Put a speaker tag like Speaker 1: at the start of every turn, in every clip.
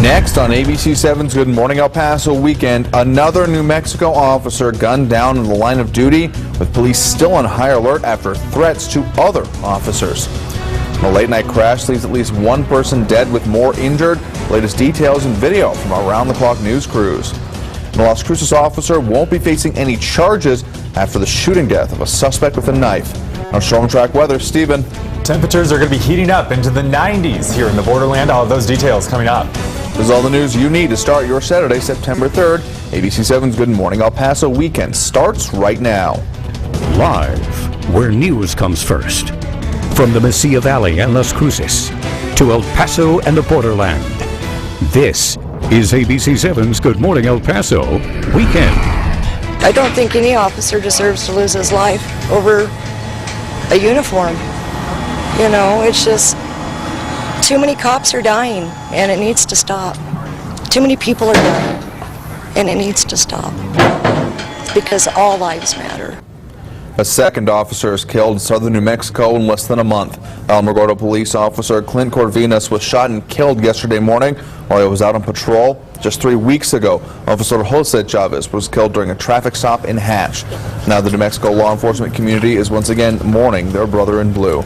Speaker 1: Next on ABC7's Good Morning El Paso weekend, another New Mexico officer gunned down in the line of duty, with police still on high alert after threats to other officers. The late-night crash leaves at least one person dead with more injured. Latest details and video from our round-the-clock news crews. The Las Cruces officer won't be facing any charges after the shooting death of a suspect with a knife. Our Storm Track weather, Stephen.
Speaker 2: Temperatures are going to be heating up into the 90s here in the borderland. I'll have those details coming up.
Speaker 1: This is all the news you need to start your Saturday, September 3rd. ABC7's Good Morning El Paso weekend starts right now.
Speaker 3: Live, where news comes first. From the Mesilla Valley and Las Cruces to El Paso and the borderland. This is ABC7's Good Morning El Paso weekend.
Speaker 4: I don't think any officer deserves to lose his life over a uniform. You know, it's just too many cops are dying and it needs to stop. Too many people are dying and it needs to stop because all lives matter.
Speaker 1: A second officer is killed in southern New Mexico in less than a month. Alamogordo police officer Clint Corvinas was shot and killed yesterday morning while he was out on patrol. Just 3 weeks ago, Officer Jose Chavez was killed during a traffic stop in Hatch. Now the New Mexico law enforcement community is once again mourning their brother in blue.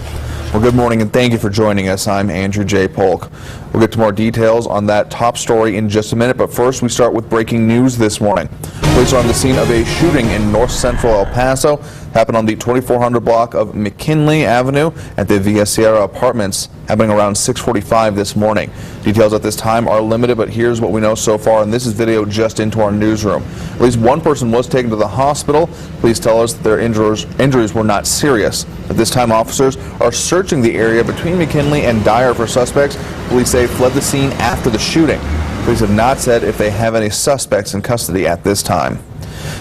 Speaker 1: Well, good morning and thank you for joining us. I'm Andrew J. Polk. We'll get to more details on that top story in just a minute, but first we start with breaking news this morning. Police are on the scene of a shooting in north central El Paso. Happened on the 2400 block of McKinley Avenue at the Villa Sierra Apartments, happening around 6:45 this morning. Details at this time are limited, but here's what we know so far, and this is video just into our newsroom. At least one person was taken to the hospital. Police tell us that their injuries were not serious. At this time, officers are searching the area between McKinley and Dyer for suspects. Police say fled the scene after the shooting. Police have not said if they have any suspects in custody at this time.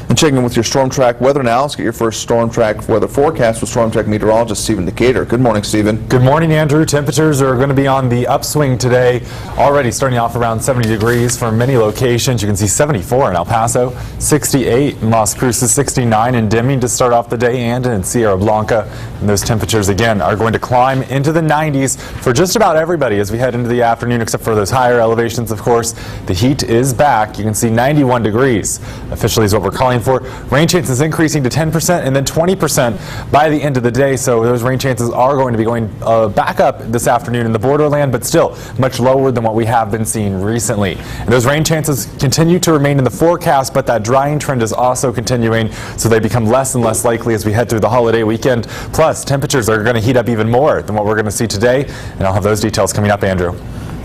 Speaker 1: And checking in with your Storm Track weather now. Let's get your first Storm Track weather forecast with Storm Track meteorologist Stephen Decatur. Good morning, Stephen.
Speaker 2: Good morning, Andrew. Temperatures are going to be on the upswing today, already starting off around 70 degrees for many locations. You can see 74 in El Paso, 68 in Las Cruces, 69 in Deming to start off the day, and in Sierra Blanca. And those temperatures, again, are going to climb into the 90s for just about everybody as we head into the afternoon, except for those higher elevations, of course. The heat is back. You can see 91 degrees officially is what we're calling for. Rain chances increasing to 10% and then 20% by the end of the day. So those rain chances are going to be going back up this afternoon in the borderland, but still much lower than what we have been seeing recently. And those rain chances continue to remain in the forecast, but that drying trend is also continuing, so they become less and less likely as we head through the holiday weekend. Plus, temperatures are going to heat up even more than what we're going to see today, and I'll have those details coming up, Andrew.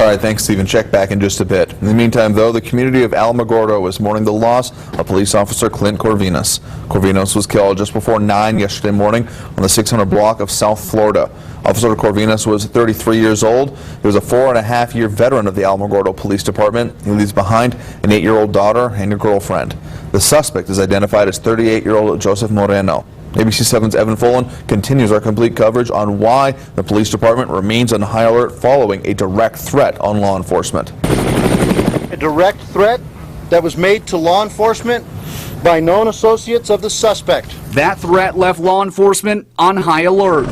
Speaker 1: All right, thanks, Stephen. Check back in just a bit. In the meantime, though, the community of Alamogordo is mourning the loss of police officer Clint Corvinas. Corvinas was killed just before 9 yesterday morning on the 600 block of South Florida. Officer Corvinas was 33 years old. He was a 4.5-year veteran of the Alamogordo Police Department. He leaves behind an 8-year-old daughter and a girlfriend. The suspect is identified as 38-year-old Joseph Moreno. ABC7's Evan Fullen continues our complete coverage on why the police department remains on high alert following a direct threat on law enforcement.
Speaker 5: A direct threat that was made to law enforcement by known associates of the suspect.
Speaker 6: That threat left law enforcement on high alert.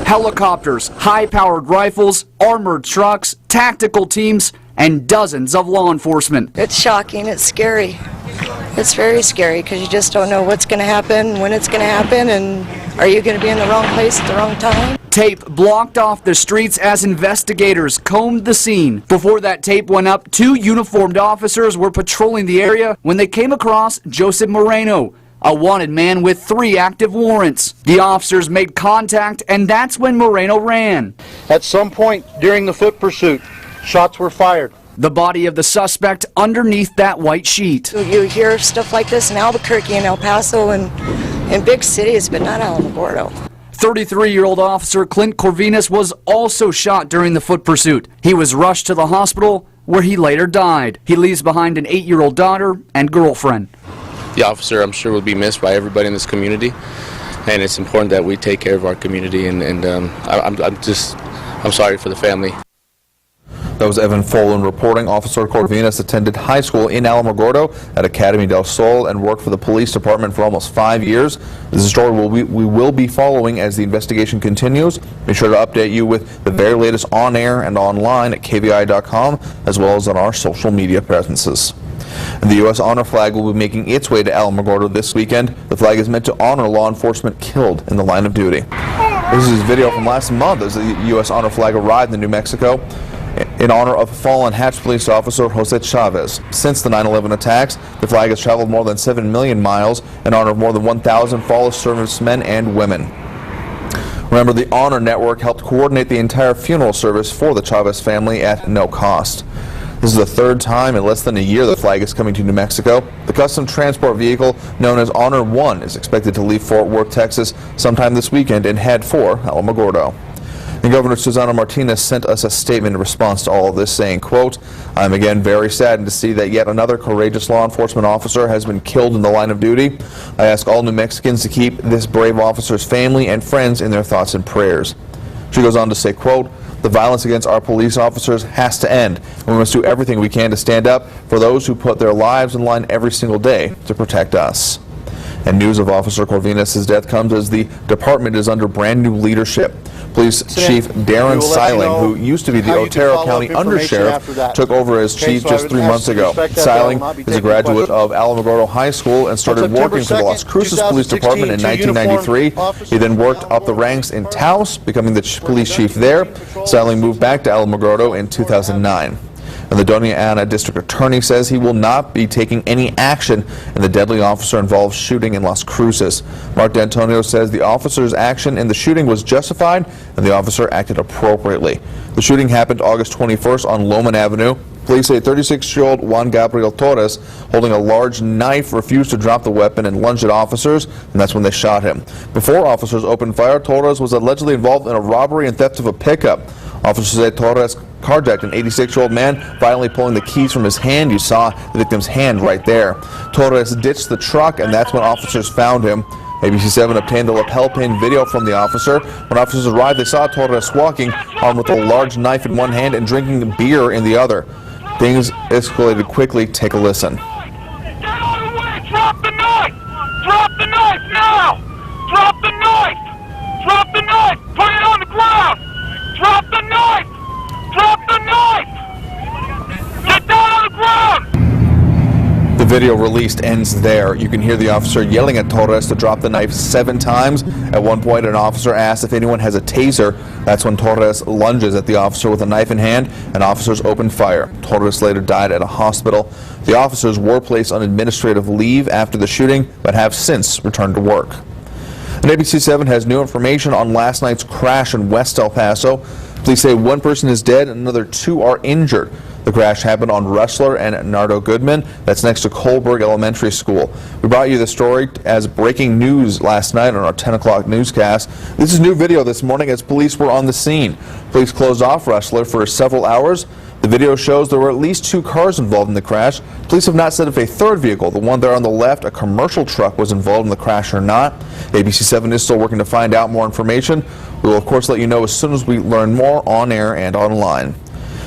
Speaker 6: Helicopters, high-powered rifles, armored trucks, tactical teams, and dozens of law enforcement.
Speaker 4: It's shocking, it's scary. It's very scary because you just don't know what's going to happen, when it's going to happen, and are you going to be in the wrong place at the wrong time?
Speaker 6: Tape blocked off the streets as investigators combed the scene. Before that tape went up, 2 uniformed officers were patrolling the area when they came across Joseph Moreno, a wanted man with 3 active warrants. The officers made contact, and that's when Moreno ran.
Speaker 5: At some point during the foot pursuit, shots were fired.
Speaker 6: The body of the suspect underneath that white sheet.
Speaker 4: You hear stuff like this in Albuquerque and El Paso and in big cities, but not Alamogordo.
Speaker 6: 33-year-old officer Clint Corvinas was also shot during the foot pursuit. He was rushed to the hospital where he later died. He leaves behind an 8-year-old daughter and girlfriend.
Speaker 7: The officer, I'm sure, will be missed by everybody in this community, and it's important that we take care of our community, and I'm sorry for the family.
Speaker 1: That was Evan Folan reporting. Officer Corvinas attended high school in Alamogordo at Academy del Sol and worked for the police department for almost 5 years. This is a story we will be following as the investigation continues. Be sure to update you with the very latest on air and online at KVIA.com, as well as on our social media presences. And the U.S. honor flag will be making its way to Alamogordo this weekend. The flag is meant to honor law enforcement killed in the line of duty. This is a video from last month as the U.S. honor flag arrived in New Mexico in honor of fallen Hatch police officer Jose Chavez. Since the 9/11 attacks, the flag has traveled more than 7 million miles in honor of more than 1,000 fallen servicemen and women. Remember, the Honor Network helped coordinate the entire funeral service for the Chavez family at no cost. This is the third time in less than a year the flag is coming to New Mexico. The custom transport vehicle known as Honor 1 is expected to leave Fort Worth, Texas sometime this weekend and head for Alamogordo. And Governor Susana Martinez sent us a statement in response to all of this, saying, quote, "I'm again very saddened to see that yet another courageous law enforcement officer has been killed in the line of duty. I ask all New Mexicans to keep this brave officer's family and friends in their thoughts and prayers." She goes on to say, quote, "The violence against our police officers has to end. We must do everything we can to stand up for those who put their lives in line every single day to protect us." And news of Officer Corvinas' death comes as the department is under brand new leadership. Police Chief Darren Seiling, who used to be the Otero County Undersheriff, took over as chief just 3 months ago. Seiling is a graduate of Alamogordo High School and started working for the Las Cruces Police Department in 1993. He then worked up the ranks in Taos, becoming the police chief there. Seiling moved back to Alamogordo in 2009. And the Doña Ana District Attorney says he will not be taking any action in the deadly officer-involved shooting in Las Cruces. Mark D'Antonio says the officer's action in the shooting was justified and the officer acted appropriately. The shooting happened August 21st on Loman Avenue. Police say 36-year-old Juan Gabriel Torres, holding a large knife, refused to drop the weapon and lunged at officers, and that's when they shot him. Before officers opened fire, Torres was allegedly involved in a robbery and theft of a pickup. Officers say Torres carjacked an 86-year-old man, violently pulling the keys from his hand. You saw the victim's hand right there. Torres ditched the truck, and that's when officers found him. ABC7 obtained a lapel pin video from the officer. When officers arrived, they saw Torres walking, armed with a large knife in one hand and drinking beer in the other. Things escalated quickly. Take a listen.
Speaker 8: Get out of the way! Drop the knife! Drop the knife now! Drop the knife! Drop the knife! Put it on the ground! Drop the knife! Drop the knife! Get down on the ground!
Speaker 1: The video released ends there. You can hear the officer yelling at Torres to drop the knife 7 times. At one point, an officer asked if anyone has a taser. That's when Torres lunges at the officer with a knife in hand, and officers opened fire. Torres later died at a hospital. The officers were placed on administrative leave after the shooting, but have since returned to work. And ABC7 has new information on last night's crash in West El Paso. Police say 1 person is dead and another 2 are injured. The crash happened on Rustler and Nardo Goodman. That's next to Colberg Elementary School. We brought you the story as breaking news last night on our 10 o'clock newscast. This is new video this morning as police were on the scene. Police closed off Rustler for several hours. The video shows there were at least 2 cars involved in the crash. Police have not said if a third vehicle, the one there on the left, a commercial truck, was involved in the crash or not. ABC7 is still working to find out more information. We will, of course, let you know as soon as we learn more on air and online.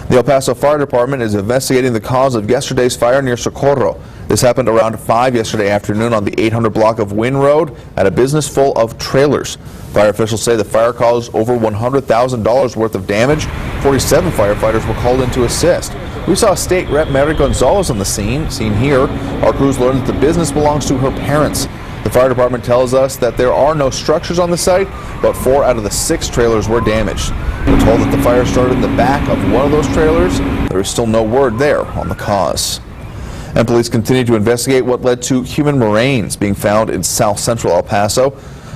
Speaker 1: The El Paso Fire Department is investigating the cause of yesterday's fire near Socorro. This happened around 5 yesterday afternoon on the 800 block of Wynn Road at a business full of trailers. Fire officials say the fire caused over $100,000 worth of damage. 47 firefighters were called in to assist. We saw State Rep Mary Gonzalez on the scene. Seen here, our crews learned that the business belongs to her parents. The fire department tells us that there are no structures on the site, but 4 out of the 6 trailers were damaged. We're told that the fire started in the back of one of those trailers. There is still no word there on the cause. And police continue to investigate what led to human remains being found in south central El Paso.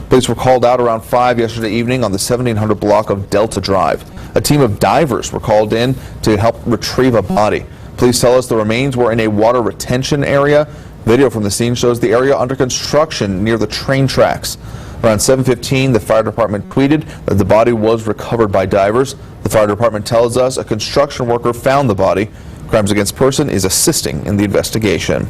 Speaker 1: Police were called out around 5 yesterday evening on the 1700 block of Delta Drive. A team of divers were called in to help retrieve a body. Police tell us the remains were in a water retention area. Video from the scene shows the area under construction near the train tracks. Around 7:15, the fire department tweeted that the body was recovered by divers. The fire department tells us a construction worker found the body. Crimes Against Person is assisting in the investigation.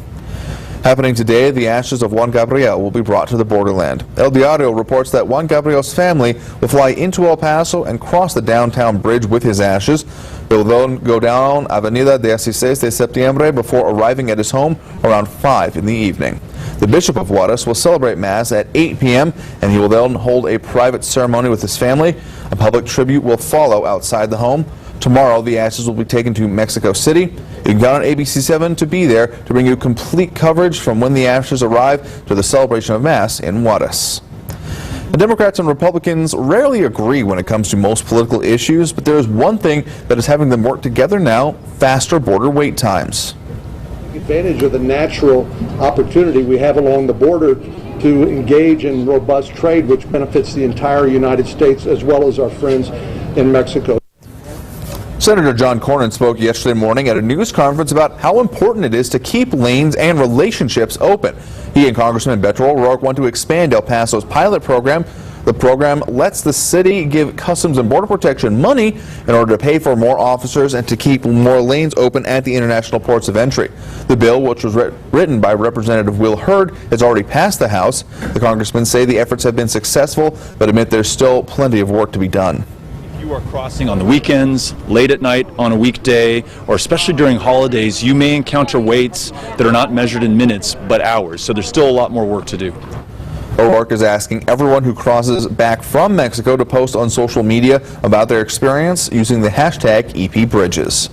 Speaker 1: Happening today, the ashes of Juan Gabriel will be brought to the borderland. El Diario reports that Juan Gabriel's family will fly into El Paso and cross the downtown bridge with his ashes. He will then go down Avenida 16 de Septiembre before arriving at his home around 5 in the evening. The Bishop of Juarez will celebrate Mass at 8 p.m. and he will then hold a private ceremony with his family. A public tribute will follow outside the home. Tomorrow, the ashes will be taken to Mexico City. You can count on ABC7 to be there to bring you complete coverage from when the ashes arrive to the celebration of Mass in Juarez. The Democrats and Republicans rarely agree when it comes to most political issues, but there is one thing that is having them work together now: faster border wait times.
Speaker 9: Advantage of the natural opportunity we have along the border to engage in robust trade, which benefits the entire United States as well as our friends in Mexico.
Speaker 1: Senator John Cornyn spoke yesterday morning at a news conference about how important it is to keep lanes and relationships open. He and Congressman Beto O'Rourke want to expand El Paso's pilot program. The program lets the city give Customs and Border Protection money in order to pay for more officers and to keep more lanes open at the international ports of entry. The bill, which was written by Representative Will Hurd, has already passed the House. The congressmen say the efforts have been successful, but admit there's still plenty of work to be done.
Speaker 10: You are crossing on the weekends, late at night on a weekday, or especially during holidays, you may encounter waits that are not measured in minutes but hours, so there's still a lot more work to do.
Speaker 1: O'Rourke is asking everyone who crosses back from Mexico to post on social media about their experience using the hashtag #EPBridges.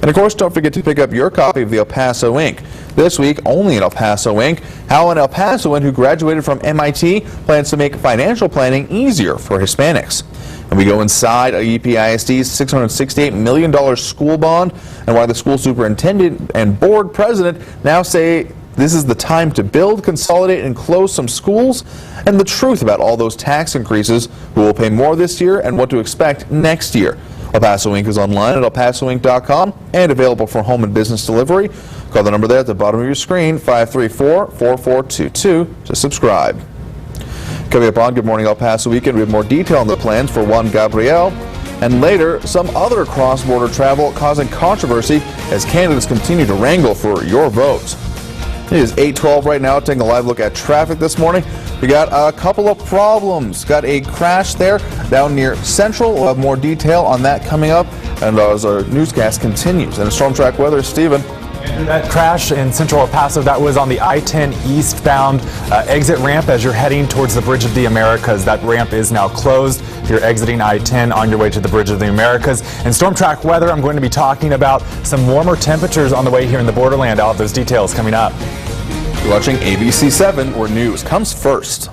Speaker 1: And of course, don't forget to pick up your copy of the El Paso Inc. This week, only in El Paso Inc., how an El Pasoan who graduated from MIT plans to make financial planning easier for Hispanics. And we go inside UPISD's $668 million school bond and why the school superintendent and board president now say this is the time to build, consolidate, and close some schools, and the truth about all those tax increases, who will pay more this year, and what to expect next year. El Paso Inc. is online at KVIA.com and available for home and business delivery. Call the number there at the bottom of your screen, 534-4422, to subscribe. Coming up on Good Morning El Paso Weekend, we have more detail on the plans for Juan Gabriel. And later, some other cross-border travel causing controversy as candidates continue to wrangle for your vote. It is 8:12 right now. Taking a live look at traffic this morning. We got a couple of problems. Got a crash there down near Central. We'll have more detail on that coming up. And as our newscast continues. And Storm Track weather, Stephen.
Speaker 2: That crash in Central El Paso, that was on the I-10 eastbound exit ramp as you're heading towards the Bridge of the Americas. That ramp is now closed. If you're exiting I-10 on your way to the Bridge of the Americas. And Storm Track weather, I'm going to be talking about some warmer temperatures on the way here in the borderland. I'll have those details coming up.
Speaker 1: You're watching ABC7, where news comes first.